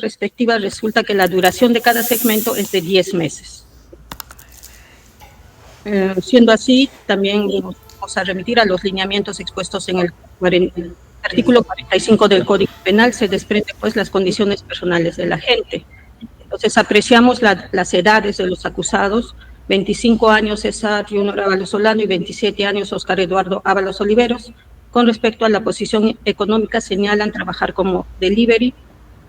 respectiva resulta que la duración de cada segmento es de 10 meses. Siendo así, también nos vamos a remitir a los lineamientos expuestos en el artículo 45 del Código Penal. Se desprende pues las condiciones personales de la gente. Entonces apreciamos las edades de los acusados: 25 años César Junior Ábalos Solano y 27 años Oscar Eduardo Ábalos Oliveros. Con respecto a la posición económica, señalan trabajar como delivery.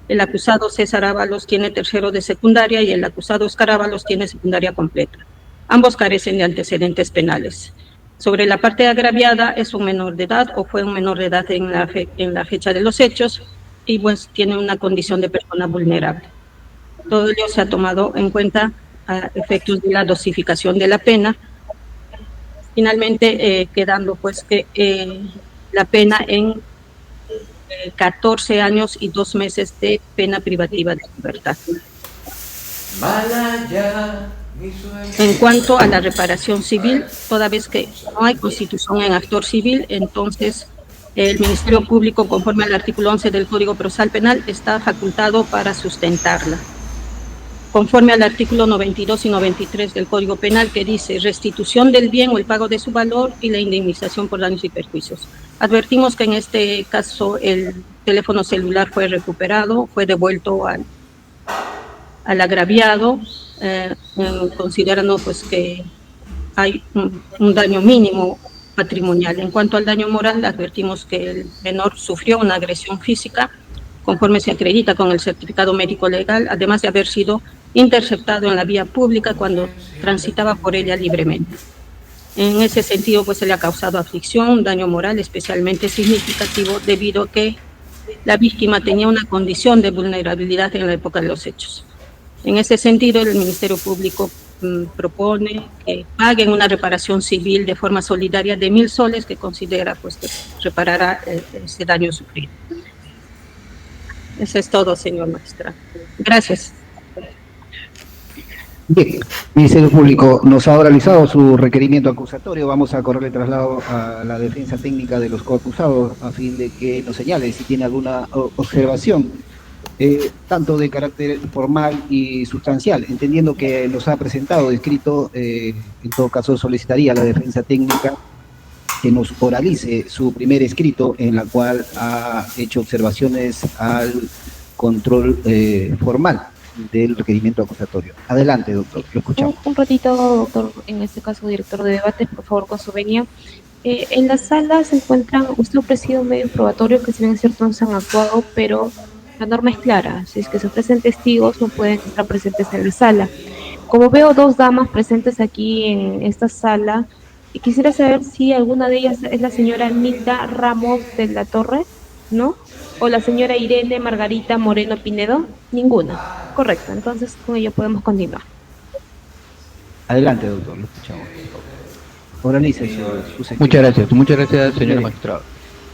El acusado César Ábalos tiene tercero de secundaria y el acusado Oscar Ábalos tiene secundaria completa. Ambos carecen de antecedentes penales. Sobre la parte agraviada, es un menor de edad o fue un menor de edad en la fecha de los hechos y pues tiene una condición de persona vulnerable. Todo ello se ha tomado en cuenta a efectos de la dosificación de la pena, finalmente quedando pues que la pena en 14 años y 2 meses de pena privativa de libertad. En cuanto a la reparación civil, toda vez que no hay constitución en actor civil, entonces el Ministerio Público, conforme al artículo 11 del Código Procesal Penal, está facultado para sustentarla. Conforme al artículo 92 y 93 del Código Penal, que dice restitución del bien o el pago de su valor y la indemnización por daños y perjuicios. Advertimos que en este caso el teléfono celular fue recuperado, fue devuelto al agraviado, considerando pues que hay un daño mínimo patrimonial. En cuanto al daño moral, advertimos que el menor sufrió una agresión física, conforme se acredita con el certificado médico legal, además de haber sido interceptado en la vía pública cuando transitaba por ella libremente. En ese sentido, pues se le ha causado aflicción, un daño moral especialmente significativo debido a que la víctima tenía una condición de vulnerabilidad en la época de los hechos. En ese sentido, el Ministerio Público propone que paguen una reparación civil de forma solidaria de 1.000 soles, que considera pues que reparará ese daño sufrido. Eso es todo, señor magistrado. Gracias. Bien, el Ministerio Público nos ha oralizado su requerimiento acusatorio. Vamos a correrle traslado a la defensa técnica de los coacusados a fin de que nos señale si tiene alguna observación, tanto de carácter formal y sustancial, entendiendo que nos ha presentado escrito. En todo caso solicitaría a la defensa técnica que nos oralice su primer escrito en la cual ha hecho observaciones al control formal del requerimiento acusatorio. Adelante, doctor, lo escuchamos. Un ratito, doctor, en este caso, director de debates, por favor, con su venia. En la sala se encuentran, usted ha ofrecido medios probatorios que si bien es cierto no se han actuado, pero la norma es clara: si es que se ofrecen testigos, no pueden estar presentes en la sala. Como veo dos damas presentes aquí en esta sala, quisiera saber si alguna de ellas es la señora Nilda Ramos de la Torre, ¿no? ¿O la señora Irene Margarita Moreno Pinedo? Ninguna. Correcto, entonces con ello podemos continuar. Adelante, doctor, lo escuchamos. Oralice su Muchas gracias, señor magistrado.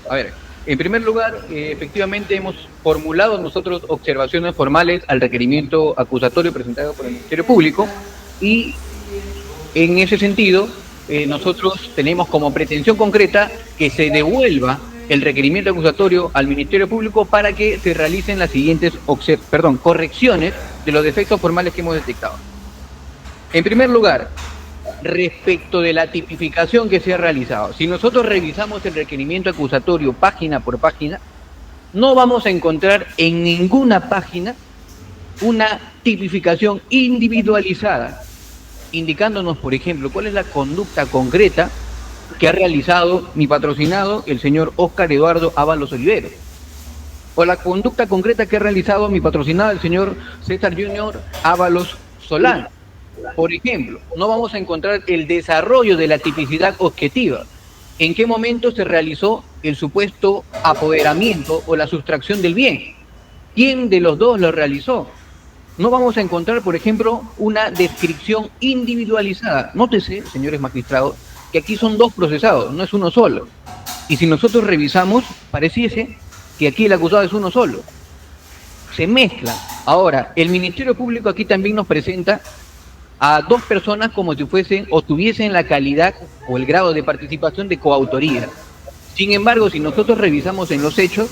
A ver, en primer lugar, efectivamente hemos formulado nosotros observaciones formales al requerimiento acusatorio presentado por el Ministerio Público y en ese sentido nosotros tenemos como pretensión concreta que se devuelva el requerimiento acusatorio al Ministerio Público para que se realicen las siguientes correcciones de los defectos formales que hemos detectado. En primer lugar, respecto de la tipificación que se ha realizado, si nosotros revisamos el requerimiento acusatorio página por página, no vamos a encontrar en ninguna página una tipificación individualizada, indicándonos, por ejemplo, cuál es la conducta concreta que ha realizado mi patrocinado, el señor Oscar Eduardo Ábalos Oliveros, o la conducta concreta que ha realizado mi patrocinado, el señor César Junior Ábalos Solano. Por ejemplo, no vamos a encontrar el desarrollo de la tipicidad objetiva. ¿En qué momento se realizó el supuesto apoderamiento o la sustracción del bien? ¿Quién de los dos lo realizó? No vamos a encontrar, por ejemplo, una descripción individualizada. Nótese, señores magistrados, que aquí son dos procesados, no es uno solo. Y si nosotros revisamos, pareciese que aquí el acusado es uno solo. Se mezclan. Ahora, el Ministerio Público aquí también nos presenta a dos personas como si fuesen o tuviesen la calidad o el grado de participación de coautoría. Sin embargo, si nosotros revisamos en los hechos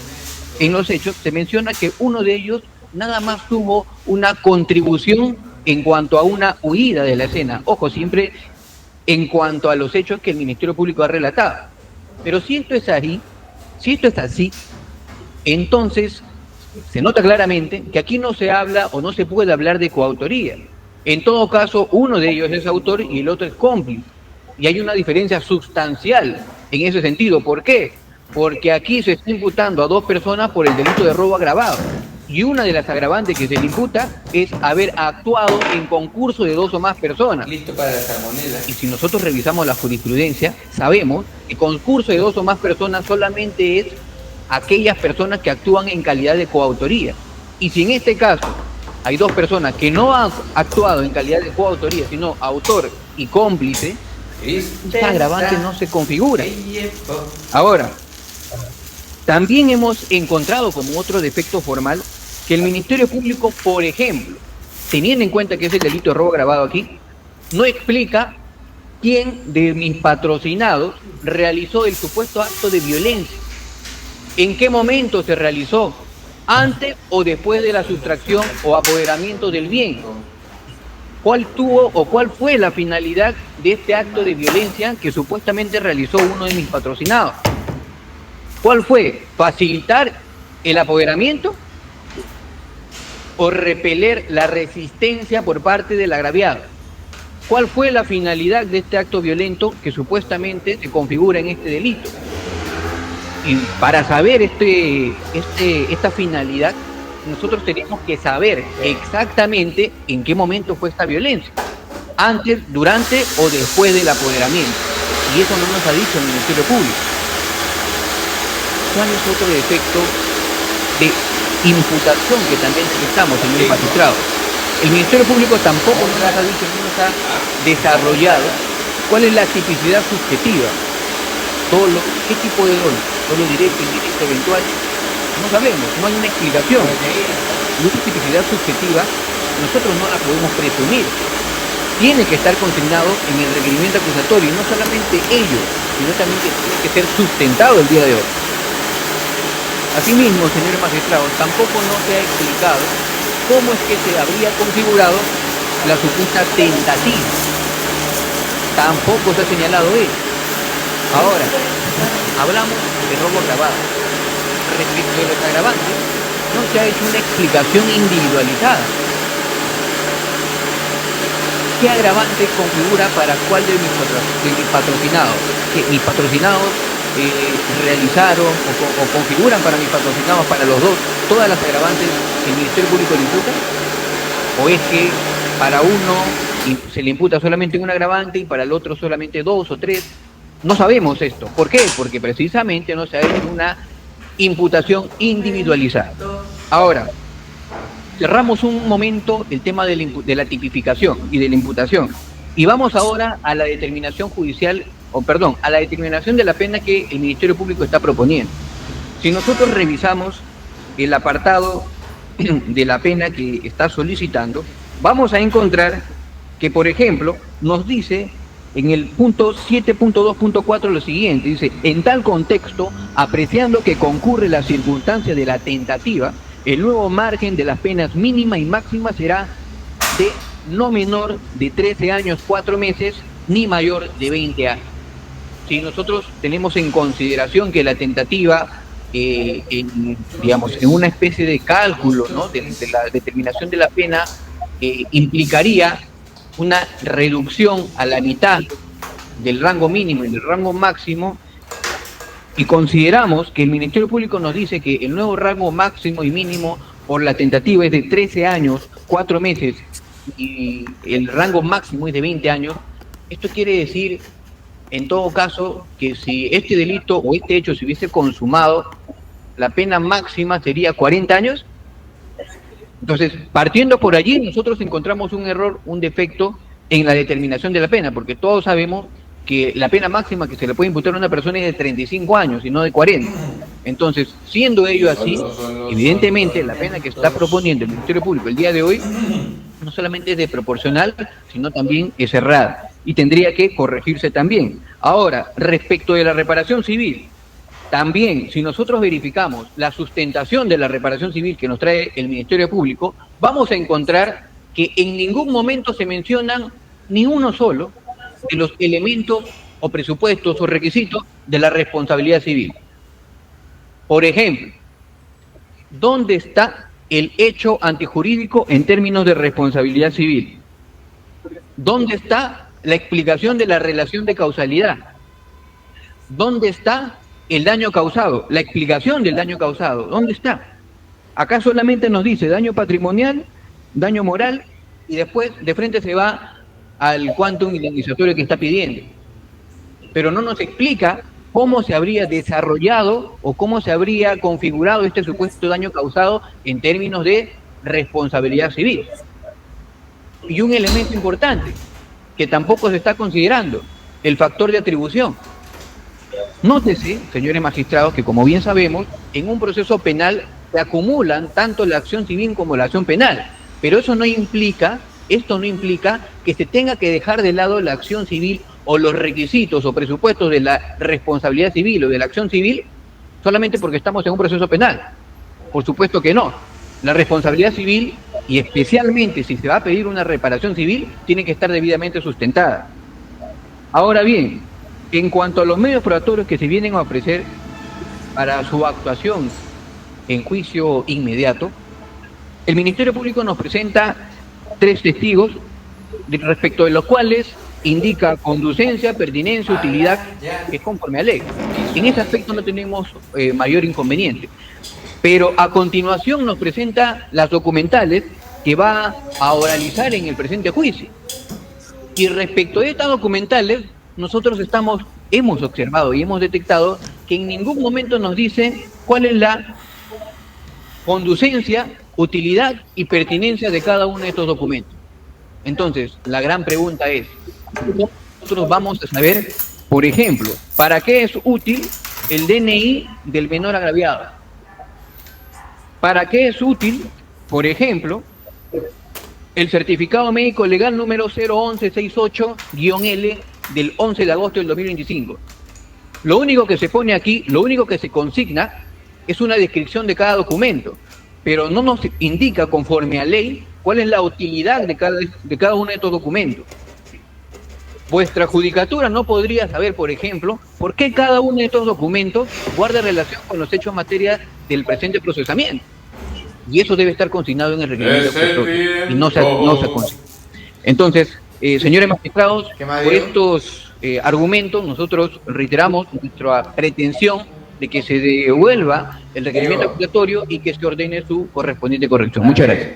se menciona que uno de ellos nada más tuvo una contribución en cuanto a una huida de la escena. Ojo, siempre en cuanto a los hechos que el Ministerio Público ha relatado. Pero si esto es así, entonces se nota claramente que aquí no se habla o no se puede hablar de coautoría. En todo caso, uno de ellos es autor y el otro es cómplice. Y hay una diferencia sustancial en ese sentido. ¿Por qué? Porque aquí se está imputando a 2 personas por el delito de robo agravado. Y una de las agravantes que se le imputa es haber actuado en concurso de 2 o más personas. Listo para la salmonela. Y si nosotros revisamos la jurisprudencia, sabemos que concurso de 2 o más personas solamente es aquellas personas que actúan en calidad de coautoría. Y si en este caso hay 2 personas que no han actuado en calidad de coautoría, sino autor y cómplice, esta agravante no se configura. Ahora, también hemos encontrado como otro defecto formal que el Ministerio Público, por ejemplo, teniendo en cuenta que es el delito de robo agravado aquí, no explica quién de mis patrocinados realizó el supuesto acto de violencia. ¿En qué momento se realizó? ¿Antes o después de la sustracción o apoderamiento del bien? ¿Cuál fue la finalidad de este acto de violencia que supuestamente realizó uno de mis patrocinados? ¿Cuál fue? ¿Facilitar el apoderamiento o repeler la resistencia por parte del agraviado? ¿Cuál fue la finalidad de este acto violento que supuestamente se configura en este delito? Y para saber esta finalidad, nosotros tenemos que saber exactamente en qué momento fue esta violencia, antes, durante o después del apoderamiento. Y eso no nos ha dicho el Ministerio Público. ¿Cuál es otro defecto de imputación que también detectamos en el magistrado? El Ministerio Público tampoco nos ha dicho, no nos ha desarrollado cuál es la tipicidad subjetiva. ¿Qué tipo de dolo? ¿Dolo directo, indirecto, eventual? No sabemos, no hay una explicación. Y esa tipicidad subjetiva nosotros no la podemos presumir. Tiene que estar consignado en el requerimiento acusatorio, y no solamente ello, sino también que tiene que ser sustentado el día de hoy. Asimismo, señores magistrados, tampoco no se ha explicado cómo es que se habría configurado la supuesta tentativa. Tampoco se ha señalado ello. Ahora, hablamos de robo agravado. Respecto de los agravantes, no se ha hecho una explicación individualizada. ¿Qué agravante configura para cuál de mis patrocinados? ¿Que mis patrocinados realizaron o configuran para mis patrocinados, para los 2, todas las agravantes que el Ministerio Público le imputa? ¿O es que para uno se le imputa solamente un agravante y para el otro solamente 2 o 3? No sabemos esto. ¿Por qué? Porque precisamente no se ha hecho una imputación individualizada. Ahora, cerramos un momento el tema de la tipificación y de la imputación. Y vamos ahora a la determinación judicial, a la determinación de la pena que el Ministerio Público está proponiendo. Si nosotros revisamos el apartado de la pena que está solicitando, vamos a encontrar que, por ejemplo, nos dice en el punto 7.2.4 lo siguiente, dice: en tal contexto, apreciando que concurre la circunstancia de la tentativa, el nuevo margen de las penas mínima y máxima será de no menor de 13 años 4 meses ni mayor de 20 años. Si nosotros tenemos en consideración que la tentativa, en una especie de cálculo, ¿no?, de la determinación de la pena, implicaría una reducción a la mitad del rango mínimo y del rango máximo, y consideramos que el Ministerio Público nos dice que el nuevo rango máximo y mínimo por la tentativa es de 13 años, 4 meses, y el rango máximo es de 20 años, esto quiere decir, en todo caso, que si este delito o este hecho se hubiese consumado, la pena máxima sería 40 años. Entonces, partiendo por allí, nosotros encontramos un error, un defecto en la determinación de la pena, porque todos sabemos que la pena máxima que se le puede imputar a una persona es de 35 años y no de 40. Entonces, siendo ello así, evidentemente la pena que está proponiendo el Ministerio Público el día de hoy no solamente es desproporcional, sino también es errada y tendría que corregirse también. Ahora, respecto de la reparación civil, También, si nosotros verificamos la sustentación de la reparación civil que nos trae el Ministerio Público, vamos a encontrar que en ningún momento se mencionan ni uno solo de los elementos o presupuestos o requisitos de la responsabilidad civil. Por ejemplo, ¿dónde está el hecho antijurídico en términos de responsabilidad civil? ¿Dónde está la explicación de la relación de causalidad? ¿Dónde está el daño causado? La explicación del daño causado, ¿dónde está? Acá solamente nos dice daño patrimonial, daño moral, y después de frente se va al quantum indemnizatorio que está pidiendo. Pero no nos explica cómo se habría desarrollado o cómo se habría configurado este supuesto daño causado en términos de responsabilidad civil. Y un elemento importante que tampoco se está considerando, el factor de atribución. Nótese, señores magistrados, que como bien sabemos, en un proceso penal se acumulan tanto la acción civil como la acción penal, pero esto no implica que se tenga que dejar de lado la acción civil o los requisitos o presupuestos de la responsabilidad civil o de la acción civil solamente porque estamos en un proceso penal. Por supuesto que no. La responsabilidad civil, y especialmente si se va a pedir una reparación civil, tiene que estar debidamente sustentada. Ahora bien, en cuanto a los medios probatorios que se vienen a ofrecer para su actuación en juicio inmediato, el Ministerio Público nos presenta 3 testigos respecto de los cuales indica conducencia, pertinencia, utilidad, que es conforme a ley. En ese aspecto no tenemos mayor inconveniente. Pero a continuación nos presenta las documentales que va a oralizar en el presente juicio. Y respecto de estas documentales, nosotros hemos observado y hemos detectado que en ningún momento nos dice cuál es la conducencia, utilidad y pertinencia de cada uno de estos documentos. Entonces, la gran pregunta es, nosotros vamos a saber, por ejemplo, ¿para qué es útil el DNI del menor agraviado? ¿Para qué es útil, por ejemplo, el certificado médico legal número 01168-L del 11 de agosto del 2025? Lo único que se pone aquí, lo único que se consigna es una descripción de cada documento, pero no nos indica conforme a ley cuál es la utilidad de cada uno de estos documentos. Vuestra judicatura no podría saber, por ejemplo, por qué cada uno de estos documentos guarda relación con los hechos en materia del presente procesamiento. Y eso debe estar consignado en el requerimiento acusatorio, y no se consigna. Entonces, señores magistrados, por estos argumentos, nosotros reiteramos nuestra pretensión de que se devuelva el requerimiento acusatorio y que se ordene su correspondiente corrección. Muchas gracias.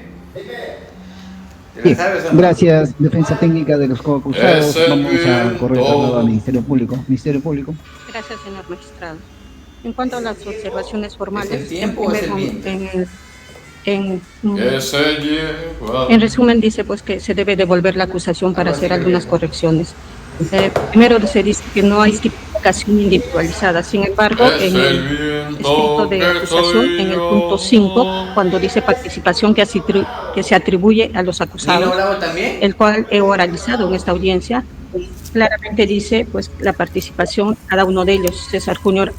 Sí, gracias, defensa técnica de los coacusados. Vamos a correr al Ministerio Público. Ministerio Público. Gracias, señor magistrado. En cuanto a las observaciones formales, en resumen dice pues que se debe devolver la acusación para hacer algunas correcciones. Primero se dice que no hay tipificación individualizada, sin embargo, en el escrito de acusación, en el punto 5, cuando dice participación que se atribuye a los acusados, el cual he oralizado en esta audiencia, claramente dice pues la participación cada uno de ellos, César Junior